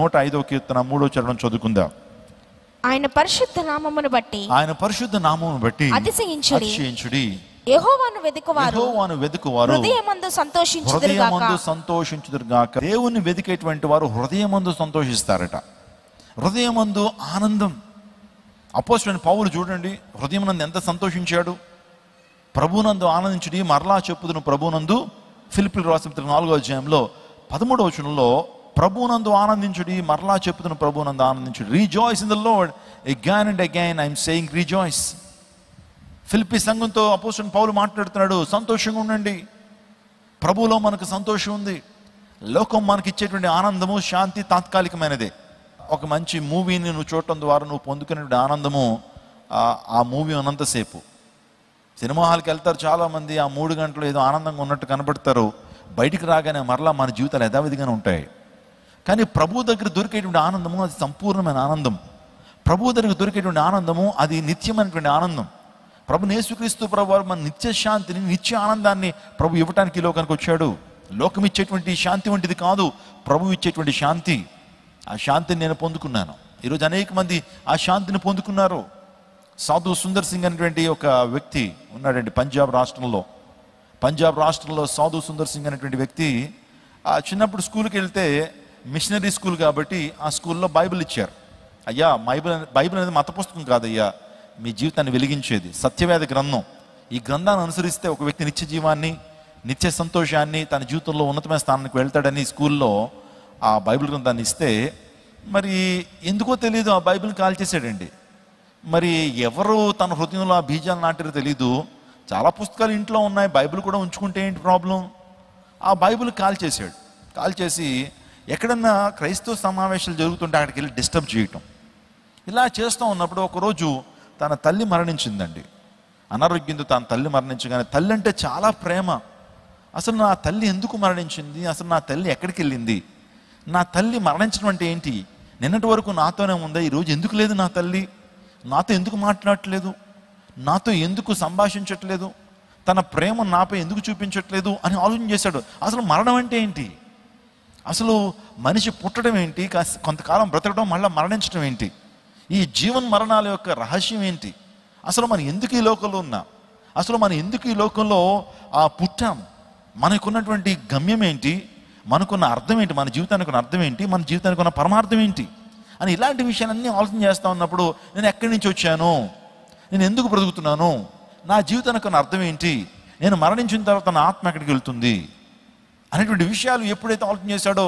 105వ కీర్తన 3వ చరణం చదువుకుందాం. ఆయన పరిశుద్ధ నామమును బట్టి అతిశయించుడి. యెహోవాను వెదుకువారు హృదయమందు సంతోషించుదురుగాక. దేవుని వెదికేటువంటి వారు హృదయమందు సంతోషిస్తారట. హృదయమందు ఆనందం. అపోస్తలుడైన పౌలు చూడండి, హృదయమునందు ఎంత సంతోషించాడు. ప్రభునందు ఆనందించుడి, మరలా చెప్పుదును ప్రభునందు. ఫిలిప్పీయులకు రాసిన పత్రిక 4వ అధ్యాయంలో 13వ వచనంలో ప్రభునందు ఆనందించుడి, మరలా చెప్పుదును ప్రభునందు ఆనందించుడి. Rejoice in the Lord, again and again I'm saying rejoice. Philippi సంఘంతో అపోస్తలుడైన పౌలు మాట్లాడుతున్నాడు, సంతోషంగా ఉండండి, ప్రభువులో మనకు సంతోషం ఉంది. లోకం మనకి ఇచ్చేటువంటి ఆనందము, శాంతి తాత్కాలికమైనదే. ఒక మంచి మూవీని నువ్వు చూడటం ద్వారా నువ్వు పొందుకునే ఆనందము ఆ మూవీ ఉన్నంతసేపు. సినిమా హాల్కి వెళ్తారు చాలామంది, ఆ 3 గంటలు ఏదో ఆనందంగా ఉన్నట్టు కనబడతారు, బయటికి రాగానే మరలా మన జీవితాలు యథావిధిగానే ఉంటాయి. కానీ ప్రభు దగ్గర దొరికేటువంటి ఆనందము అది సంపూర్ణమైన ఆనందం. ప్రభు దగ్గర దొరికేటువంటి ఆనందము అది నిత్యమైనటువంటి ఆనందం. ప్రభు యేసుక్రీస్తు ప్రభు వారు మన నిత్య శాంతిని, నిత్య ఆనందాన్ని ప్రభు ఇవ్వటానికి ఈ లోకానికి వచ్చాడు. లోకం ఇచ్చేటువంటి శాంతి వంటిది కాదు, ప్రభు ఇచ్చేటువంటి శాంతి. ఆ శాంతిని నేను పొందుకున్నాను. ఈరోజు అనేక మంది ఆ శాంతిని పొందుకున్నారు. సాధు సుందర్ సింగ్ అనేటువంటి ఒక వ్యక్తి ఉన్నాడండి పంజాబ్ రాష్ట్రంలో. సాధు సుందర్ సింగ్ అనేటువంటి వ్యక్తి చిన్నప్పుడు స్కూల్కి వెళ్తే, మిషనరీ స్కూల్ కాబట్టి ఆ స్కూల్లో బైబిల్ ఇచ్చారు. అయ్యా, బైబిల్ అనేది మత పుస్తకం కాదయ్యా, మీ జీవితాన్ని వెలిగించేది సత్యవేద గ్రంథం. ఈ గ్రంథాన్ని అనుసరిస్తే ఒక వ్యక్తి నిత్య జీవాన్ని, నిత్య సంతోషాన్ని, తన జీవితంలో ఉన్నతమైన స్థానానికి వెళ్తాడని స్కూల్లో ఆ బైబిల్ గ్రంథాన్ని ఇస్తే, మరి ఎందుకో తెలియదు ఆ బైబిల్ని కాల్చేసాడండి. మరి ఎవరు తన హృదయంలో ఆ బీజాలు నాటారో తెలీదు. చాలా పుస్తకాలు ఇంట్లో ఉన్నాయి, బైబిల్ కూడా ఉంచుకుంటే ఏంటి ప్రాబ్లం? ఆ బైబిల్ కాల్చేసి ఎక్కడన్నా క్రైస్తవ సమావేశాలు జరుగుతుంటే అక్కడికి వెళ్ళి డిస్టర్బ్ చేయటం. ఇలా చేస్తూ ఉన్నప్పుడు ఒకరోజు తన తల్లి మరణించిందండి. అనారోగ్యంతో తన తల్లి మరణించగానే, తల్లి అంటే చాలా ప్రేమ. అసలు నా తల్లి ఎందుకు మరణించింది, అసలు నా తల్లి ఎక్కడికి వెళ్ళింది, నా తల్లి మరణించడం అంటే ఏంటి, నిన్నటి వరకు నాతోనే ఉందా, ఈరోజు ఎందుకు లేదు నా తల్లి, నాతో ఎందుకు మాట్లాడట్లేదు, నాతో ఎందుకు సంభాషించట్లేదు, తన ప్రేమ నాపై ఎందుకు చూపించట్లేదు అని ఆలోచన చేశాడు. అసలు మరణం అంటే ఏంటి, అసలు మనిషి పుట్టడం ఏంటి, కొంతకాలం బ్రతకడం, మళ్ళీ మరణించడం ఏంటి, ఈ జీవన్ మరణాల యొక్క రహస్యం ఏంటి, అసలు మనం ఎందుకు ఈ లోకంలో ఉన్నాం, అసలు మనం ఎందుకు ఈ లోకంలో పుట్టాం, మనకున్నటువంటి గమ్యం ఏంటి, మనకున్న అర్థం ఏంటి, మన జీవితానికి ఉన్న అర్థం ఏంటి, మన జీవితానికి ఉన్న పరమార్థం ఏంటి అని ఇలాంటి విషయాలన్నీ ఆలోచన చేస్తూ ఉన్నప్పుడు, నేను ఎక్కడి నుంచి వచ్చాను, నేను ఎందుకు బ్రతుకుతున్నాను, నా జీవితానికి ఉన్న అర్థం ఏంటి, నేను మరణించిన తర్వాత నా ఆత్మ ఎక్కడికి వెళ్తుంది అనేటువంటి విషయాలు ఎప్పుడైతే ఆలోచన చేశాడో,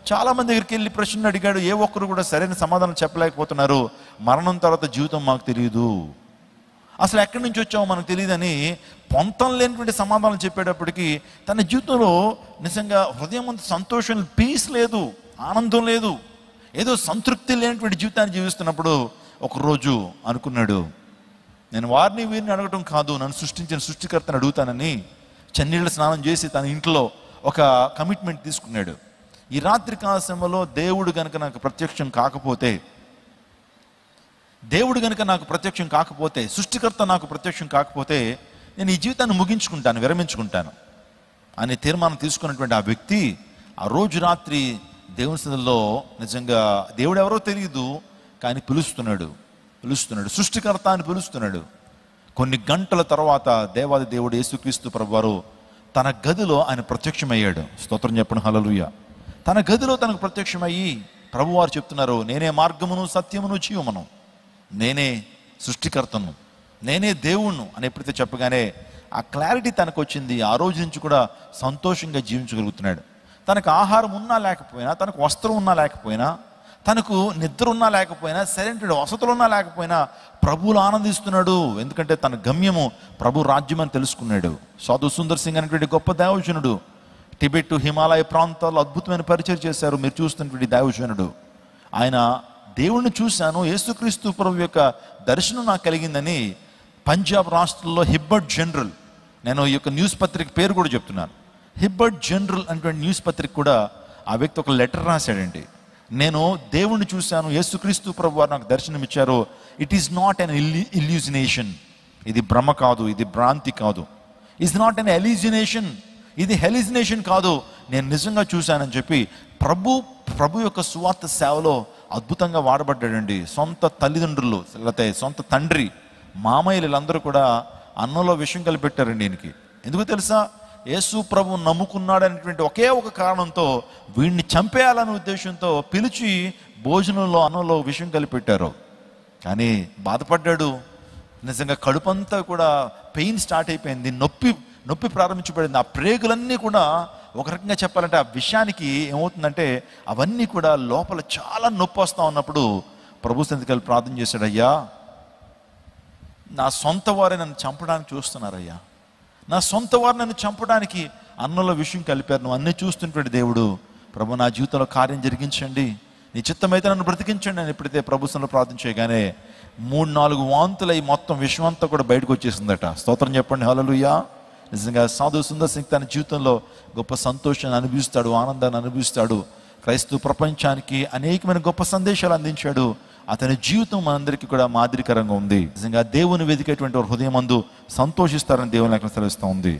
చాలామంది దగ్గరికి వెళ్ళి ప్రశ్నలు అడిగాడు. ఏ ఒక్కరు కూడా సరైన సమాధానం చెప్పలేకపోతున్నారు. మరణం తర్వాత జీవితం మాకు తెలియదు, అసలు ఎక్కడి నుంచి వచ్చామో మనకు తెలియదని పొంతం లేనటువంటి సమాధానం చెప్పేటప్పటికీ తన జీవితంలో నిజంగా హృదయం అంత సంతోషం, పీస్ లేదు, ఆనందం లేదు, ఏదో సంతృప్తి లేనటువంటి జీవితాన్ని జీవిస్తున్నప్పుడు ఒకరోజు అనుకున్నాడు, నేను వారిని వీరిని అడగటం కాదు, నన్ను సృష్టించిన సృష్టికర్తను అడుగుతానని చన్నీళ్ళ స్నానం చేసి తన ఇంట్లో ఒక కమిట్మెంట్ తీసుకున్నాడు. ఈ రాత్రి కాల సమయంలో దేవుడు గనుక నాకు ప్రత్యక్షం కాకపోతే, సృష్టికర్త నాకు ప్రత్యక్షం కాకపోతే నేను ఈ జీవితాన్ని ముగించుకుంటాను, విరమించుకుంటాను అనే తీర్మానం తీసుకున్నటువంటి ఆ వ్యక్తి ఆ రోజు రాత్రి దేవుని సన్నిధిలో నిజంగా దేవుడు ఎవరో తెలియదు కానీ పిలుస్తున్నాడు, సృష్టికర్త అని పిలుస్తున్నాడు. కొన్ని గంటల తర్వాత దేవాది దేవుడు యేసుక్రీస్తు ప్రభువారు తన గదిలో ఆయన ప్రత్యక్షమయ్యాడు. స్తోత్రం చెప్పండి, హల్లెలూయా. తన గదిలో తనకు ప్రత్యక్షమయ్యి ప్రభువారు చెప్తున్నారు, నేనే మార్గమును, సత్యమును, జీవమును, నేనే సృష్టికర్తను, నేనే దేవుణ్ణు అని ఎప్పుడైతే చెప్పగానే ఆ క్లారిటీ తనకు వచ్చింది. ఆ రోజు నుంచి కూడా సంతోషంగా జీవించగలుగుతున్నాడు. తనకు ఆహారం ఉన్నా లేకపోయినా, తనకు వస్త్రం ఉన్నా లేకపోయినా, తనకు నిద్ర ఉన్నా లేకపోయినా, సరైన వసతులు ఉన్నా లేకపోయినా ప్రభువులు ఆనందిస్తున్నాడు. ఎందుకంటే తన గమ్యము ప్రభు రాజ్యం అని తెలుసుకున్నాడు. సాధు సుందర్ సింగ్ అనేటువంటి గొప్ప దైవజనుడు టిబెట్, హిమాలయ ప్రాంతాల్లో అద్భుతమైన పరిచయం చేశారు. మీరు చూస్తున్నటువంటి దైవజనుడు. ఆయన దేవుణ్ణి చూశాను, యేసుక్రీస్తు ప్రభు యొక్క దర్శనం నాకు కలిగిందని పంజాబ్ రాష్ట్రంలో హిబ్బర్ట్ జనరల్, నేను ఈ యొక్క న్యూస్ పత్రిక పేరు కూడా చెప్తున్నాను, హిబ్బర్ట్ జనరల్ అనేటువంటి న్యూస్ పత్రిక కూడా ఆ వ్యక్తి ఒక లెటర్ రాశాడండి. నేను దేవుణ్ణి చూశాను, యేసుక్రీస్తు ప్రభు వారు నాకు దర్శనం ఇచ్చారు. ఇట్ ఈస్ నాట్ అన్ ఇల్యూజినేషన్, ఇది భ్రమ కాదు, ఇది భ్రాంతి కాదు. ఇట్స్ నాట్ అన్ ఎలిజినేషన్, ఇది హెలిజినేషన్ కాదు, నేను నిజంగా చూశానని చెప్పి ప్రభు ప్రభు యొక్క సువార్త సేవలో అద్భుతంగా వాడబడ్డాడండి. సొంత తల్లిదండ్రులు లేకపోతే సొంత తండ్రి మామయ్యలు వీళ్ళందరూ కూడా అన్నంలో విషం కలిపెట్టారండి ఈయనకి. ఎందుకు తెలుసా? యేసు ప్రభు నమ్ముకున్నాడు అనేటువంటి ఒకే ఒక కారణంతో వీడిని చంపేయాలనే ఉద్దేశంతో పిలిచి భోజనంలో అన్నంలో విషం కలిపెట్టారు. కానీ బాధపడ్డాడు. నిజంగా కడుపంతా కూడా పెయిన్ స్టార్ట్ అయిపోయింది, నొప్పి ప్రారంభించబడింది. ఆ ప్రేగులన్నీ కూడా ఒక రకంగా చెప్పాలంటే ఆ విషయానికి ఏమవుతుందంటే అవన్నీ కూడా లోపల చాలా నొప్పి వస్తూ ఉన్నప్పుడు ప్రభు సన్నిధికి వెళ్ళి ప్రార్థన చేశాడు. అయ్యా, నా సొంత వారే నన్ను చంపడానికి చూస్తున్నారయ్యా, నా సొంత వారు నన్ను చంపడానికి అన్నంలో విషయం కలిపారు. నువ్వు అన్నీ చూస్తుంటాడు దేవుడు. ప్రభు, నా జీవితంలో కార్యం జరిగించండి, నీ చిత్తమైతే నన్ను బ్రతికించండి అని ఎప్పుడైతే ప్రభు సన్నిధిలో ప్రార్థన చేయగానే 3-4 వాంతులై మొత్తం విషయం అంతా కూడా బయటకు వచ్చేసిందట. స్తోత్రం చెప్పండి, హల్లెలూయా. నిజంగా సాధు సుందర్ సింగ్ తన జీవితంలో గొప్ప సంతోషాన్ని అనుభవిస్తాడు, ఆనందాన్ని అనుభవిస్తాడు. క్రైస్తవ ప్రపంచానికి అనేకమైన గొప్ప సందేశాలు అందించాడు. అతని జీవితం మనందరికీ కూడా మాదిరికరంగా ఉంది. నిజంగా దేవుని వెతికేటువంటి హృదయం అందు సంతోషిస్తారని దేవుని లేఖనం సెలవిస్తూ ఉంది.